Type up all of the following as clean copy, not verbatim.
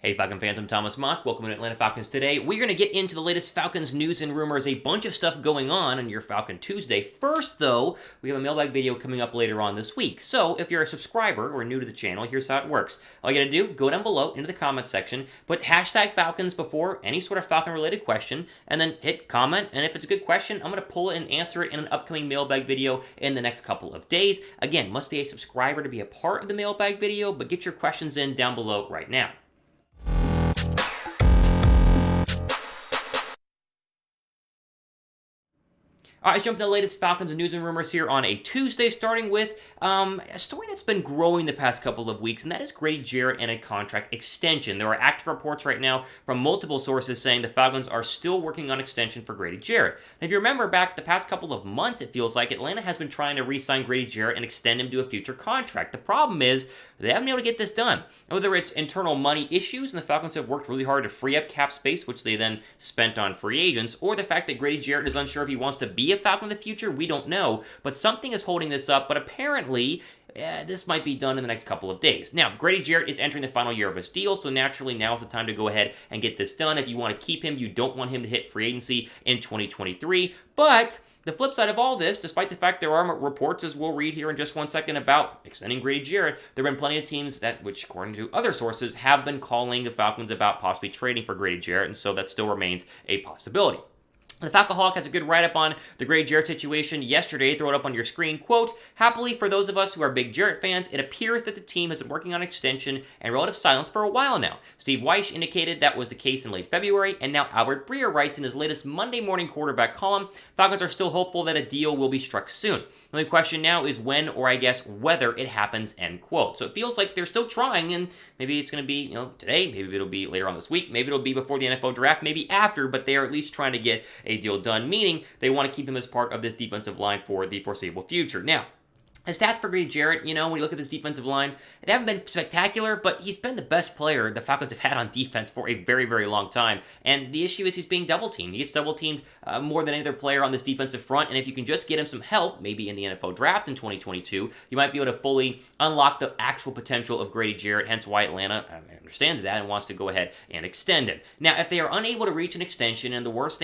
Hey Falcon fans, I'm Thomas Mott. Welcome to Atlanta Falcons Today. We're going to get into the latest Falcons news and rumors, a bunch of stuff going on your Falcon Tuesday. First though, we have a mailbag video coming up later on this week. So if you're a subscriber or new to the channel, here's how it works. All you got to do, go down below into the comment section, put hashtag Falcons before any sort of Falcon related question, and then hit comment. And if it's a good question, I'm going to pull it and answer it in an upcoming mailbag video in the next couple of days. Again, must be a subscriber to be a part of the mailbag video, but get your questions in down below right now. All right, let's jump to the latest Falcons news and rumors here on a Tuesday, starting with a story that's been growing the past couple of weeks, and that is Grady Jarrett and a contract extension. There are active reports right now from multiple sources saying the Falcons are still working on extension for Grady Jarrett. And if you remember back the past couple of months, it feels like Atlanta has been trying to re-sign Grady Jarrett and extend him to a future contract. The problem is they haven't been able to get this done. Whether it's internal money issues, and the Falcons have worked really hard to free up cap space, which they then spent on free agents, or the fact that Grady Jarrett is unsure if he wants to be a Falcon in the future, we don't know. But something is holding this up, but apparently this might be done in the next couple of days. Now, Grady Jarrett is entering the final year of his deal, so naturally now is the time to go ahead and get this done. If you want to keep him, you don't want him to hit free agency in 2023, but the flip side of all this, despite the fact there are reports, as we'll read here in just 1 second, about extending Grady Jarrett, there have been plenty of teams that, which according to other sources, have been calling the Falcons about possibly trading for Grady Jarrett, and so that still remains a possibility. The Falcoholic has a good write-up on the Grady Jarrett situation yesterday. Throw it up on your screen. Quote, happily for those of us who are big Jarrett fans, it appears that the team has been working on extension and relative silence for a while now. Steve Weish indicated that was the case in late February, and now Albert Breer writes in his latest Monday morning quarterback column, Falcons are still hopeful that a deal will be struck soon. The only question now is when, or I guess whether it happens, end quote. So it feels like they're still trying, and maybe it's going to be, today, maybe it'll be later on this week, maybe it'll be before the NFL draft, maybe after, but they are at least trying to get a deal done, meaning they want to keep him as part of this defensive line for the foreseeable future. Now, the stats for Grady Jarrett, when you look at this defensive line, they haven't been spectacular, but he's been the best player the Falcons have had on defense for a very, very long time. And the issue is he's being double-teamed. He gets double-teamed more than any other player on this defensive front, and if you can just get him some help, maybe in the NFL draft in 2022, you might be able to fully unlock the actual potential of Grady Jarrett, hence why Atlanta understands that and wants to go ahead and extend him. Now, if they are unable to reach an extension and the worst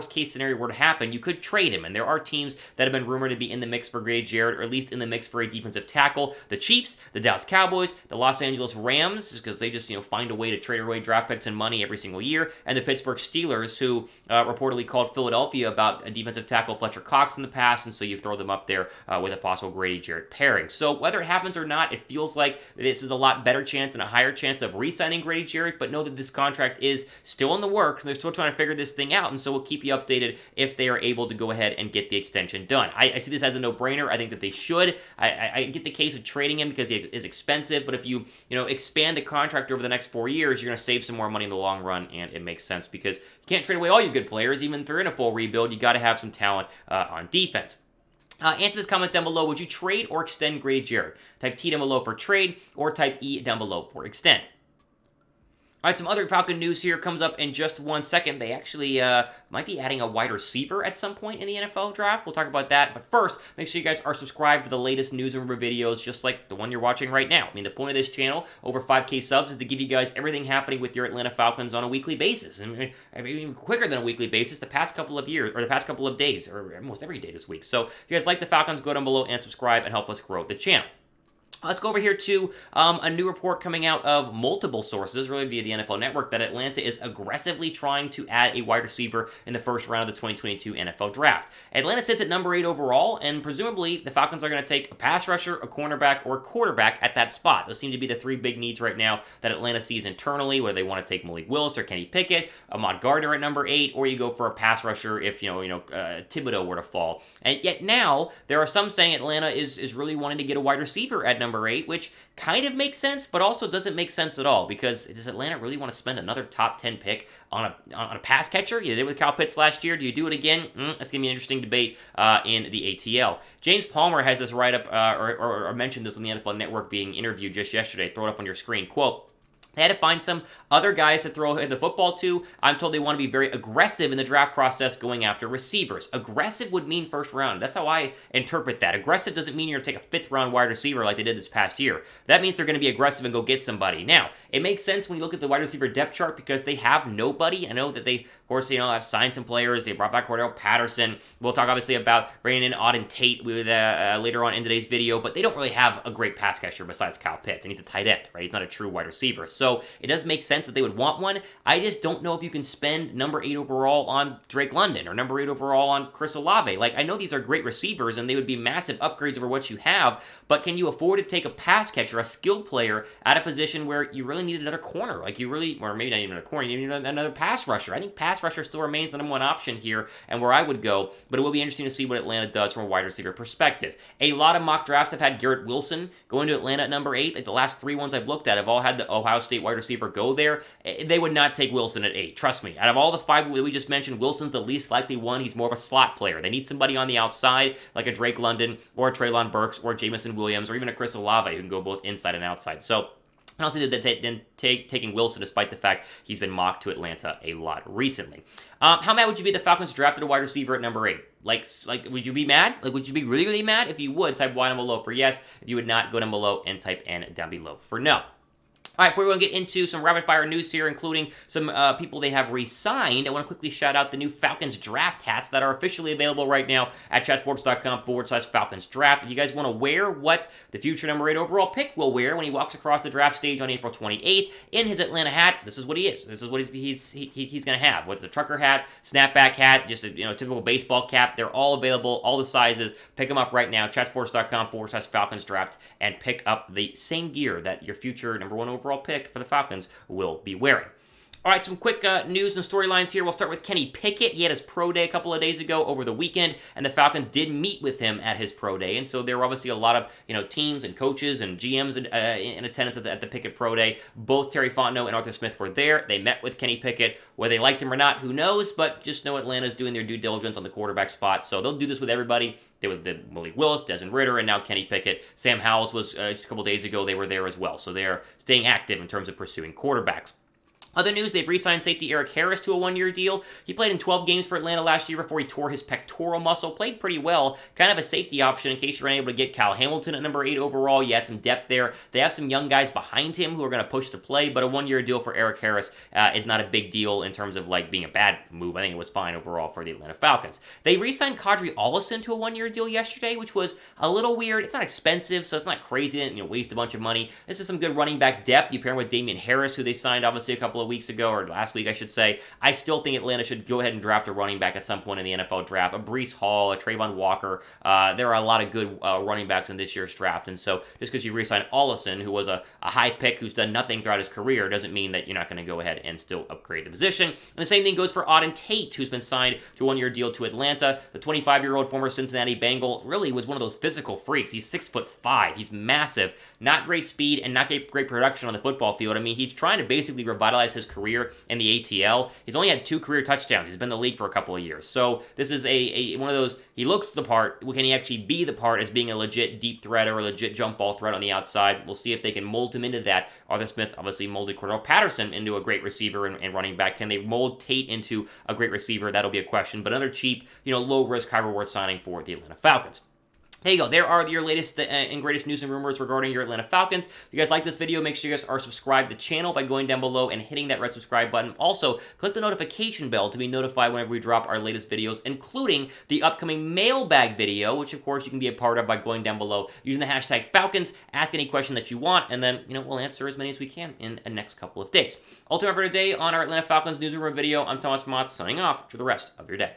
case scenario were to happen, you could trade him, and there are teams that have been rumored to be in the mix for Grady Jarrett, or at least in the mix for a defensive tackle. The Chiefs, the Dallas Cowboys, the Los Angeles Rams, because they just find a way to trade away draft picks and money every single year, and the Pittsburgh Steelers, who reportedly called Philadelphia about a defensive tackle Fletcher Cox in the past, and so you throw them up there with a possible Grady Jarrett pairing. So whether it happens or not, it feels like this is a lot better chance and a higher chance of re-signing Grady Jarrett, but know that this contract is still in the works, and they're still trying to figure this thing out, and so we'll keep you updated if they are able to go ahead and get the extension done. I see this as a no-brainer. I think that they should. I get the case of trading him because he is expensive, but if you expand the contract over the next 4 years, you're going to save some more money in the long run, and it makes sense because you can't trade away all your good players. Even if they're in a full rebuild, you got to have some talent on defense. Answer this comment down below. Would you trade or extend Grady Jarrett? Type T down below for trade, or type E down below for extend. All right, some other Falcon news here comes up in just 1 second. They actually might be adding a wide receiver at some point in the NFL draft. We'll talk about that. But first, make sure you guys are subscribed to the latest news and rumor videos, just like the one you're watching right now. The point of this channel, over 5K subs, is to give you guys everything happening with your Atlanta Falcons on a weekly basis. And even quicker than a weekly basis, the past couple of years, or the past couple of days, or almost every day this week. So if you guys like the Falcons, go down below and subscribe and help us grow the channel. Let's go over here to a new report coming out of multiple sources, really via the NFL Network, that Atlanta is aggressively trying to add a wide receiver in the first round of the 2022 NFL Draft. Atlanta sits at number 8 overall, and presumably the Falcons are going to take a pass rusher, a cornerback, or a quarterback at that spot. Those seem to be the 3 big needs right now that Atlanta sees internally, whether they want to take Malik Willis or Kenny Pickett, Ahmad Gardner at number 8, or you go for a pass rusher if Thibodeau were to fall. And yet now there are some saying Atlanta is really wanting to get a wide receiver at number 8, which kind of makes sense, but also doesn't make sense at all, because does Atlanta really want to spend another top 10 pick on a pass catcher? You did it with Kyle Pitts last year. Do you do it again? That's going to be an interesting debate in the ATL. James Palmer has this write-up, or mentioned this on the NFL Network being interviewed just yesterday. Throw it up on your screen. Quote, They had to find some other guys to throw the football to. I'm told they want to be very aggressive in the draft process going after receivers. Aggressive would mean first round. That's how I interpret that. Aggressive doesn't mean you're going to take a fifth round wide receiver like they did this past year. That means they're going to be aggressive and go get somebody. Now, it makes sense when you look at the wide receiver depth chart because they have nobody. I know that they, of course, have signed some players. They brought back Cordell Patterson. We'll talk obviously about bringing in Auden Tate with, later on in today's video, but they don't really have a great pass catcher besides Kyle Pitts, and he's a tight end, right? He's not a true wide receiver. So it does make sense that they would want one. I just don't know if you can spend number 8 overall on Drake London or number 8 overall on Chris Olave. Like, I know these are great receivers and they would be massive upgrades over what you have, but can you afford to take a pass catcher, a skilled player, at a position where you really need another corner? Like, you really, or maybe not even another corner, you need another pass rusher. I think pass rusher still remains the number one option here and where I would go, but it will be interesting to see what Atlanta does from a wide receiver perspective. A lot of mock drafts have had Garrett Wilson going to Atlanta at number 8. Like, the last 3 ones I've looked at have all had the Ohio State wide receiver go there. They would not take Wilson at 8. Trust me. Out of all the 5 that we just mentioned, Wilson's the least likely one. He's more of a slot player. They need somebody on the outside, like a Drake London or a Treylon Burks or Jamison Williams or even a Chris Olave who can go both inside and outside. So I don't see that taking Wilson, despite the fact he's been mocked to Atlanta a lot recently. How mad would you be if the Falcons drafted a wide receiver at number 8? Like, would you be mad? Like, would you be really, really mad? If you would, type Y down below for yes. If you would not, go down below and type N down below for no. All right, before we get into some rapid-fire news here, including some people they have re-signed, I want to quickly shout out the new Falcons Draft hats that are officially available right now at chatsports.com/Falcons Draft. If you guys want to wear what the future number 8 overall pick will wear when he walks across the draft stage on April 28th in his Atlanta hat, this is what he is. This is what he's going to have. What's the trucker hat, snapback hat, just a typical baseball cap. They're all available, all the sizes. Pick them up right now, chatsports.com/Falcons Draft, and pick up the same gear that your future number 1 overall pick for the Falcons will be wearing. All right, some quick news and storylines here. We'll start with Kenny Pickett. He had his pro day a couple of days ago over the weekend, and the Falcons did meet with him at his pro day. And so there were obviously a lot of teams and coaches and GMs in attendance at the Pickett pro day. Both Terry Fontenot and Arthur Smith were there. They met with Kenny Pickett. Whether they liked him or not, who knows? But just know Atlanta's doing their due diligence on the quarterback spot. So they'll do this with everybody. They were the Malik Willis, Desmond Ridder, and now Kenny Pickett. Sam Howells was just a couple days ago. They were there as well. So they're staying active in terms of pursuing quarterbacks. Other news, they've re-signed safety Eric Harris to a 1-year deal. He played in 12 games for Atlanta last year before he tore his pectoral muscle. Played pretty well. Kind of a safety option in case you're unable to get Kyle Hamilton at number 8 overall. You had some depth there. They have some young guys behind him who are going to push to play, but a 1-year deal for Eric Harris is not a big deal in terms of being a bad move. I think it was fine overall for the Atlanta Falcons. They re-signed Kadri Ollison to a 1-year deal yesterday, which was a little weird. It's not expensive, so it's not crazy and waste a bunch of money. This is some good running back depth. You pair him with Damian Harris, who they signed obviously a couple of weeks ago, or last week, I should say. I still think Atlanta should go ahead and draft a running back at some point in the NFL draft. A Breece Hall, a Trayvon Walker. There are a lot of good running backs in this year's draft. And so just because you re-signed Ollison, who was a high pick who's done nothing throughout his career, doesn't mean that you're not going to go ahead and still upgrade the position. And the same thing goes for Auden Tate, who's been signed to a 1-year deal to Atlanta. The 25-year-old former Cincinnati Bengal really was one of those physical freaks. He's 6'5". He's massive. Not great speed and not great production on the football field. I mean, he's trying to basically revitalize his career in the ATL. He's only had 2 career touchdowns. He's been in the league for a couple of years. So this is a one of those, he looks the part. Can he actually be the part as being a legit deep threat or a legit jump ball threat on the outside? We'll see if they can mold him into that. Arthur Smith obviously molded Cordell Patterson into a great receiver and running back. Can they mold Tate into a great receiver? That'll be a question. But another cheap, low risk, high reward signing for the Atlanta Falcons. There you go. There are your latest and greatest news and rumors regarding your Atlanta Falcons. If you guys like this video, make sure you guys are subscribed to the channel by going down below and hitting that red subscribe button. Also, click the notification bell to be notified whenever we drop our latest videos, including the upcoming mailbag video, which of course you can be a part of by going down below using the hashtag Falcons. Ask any question that you want, and then we'll answer as many as we can in the next couple of days. Ultimate for today on our Atlanta Falcons news and rumor video. I'm Thomas Mott signing off for the rest of your day.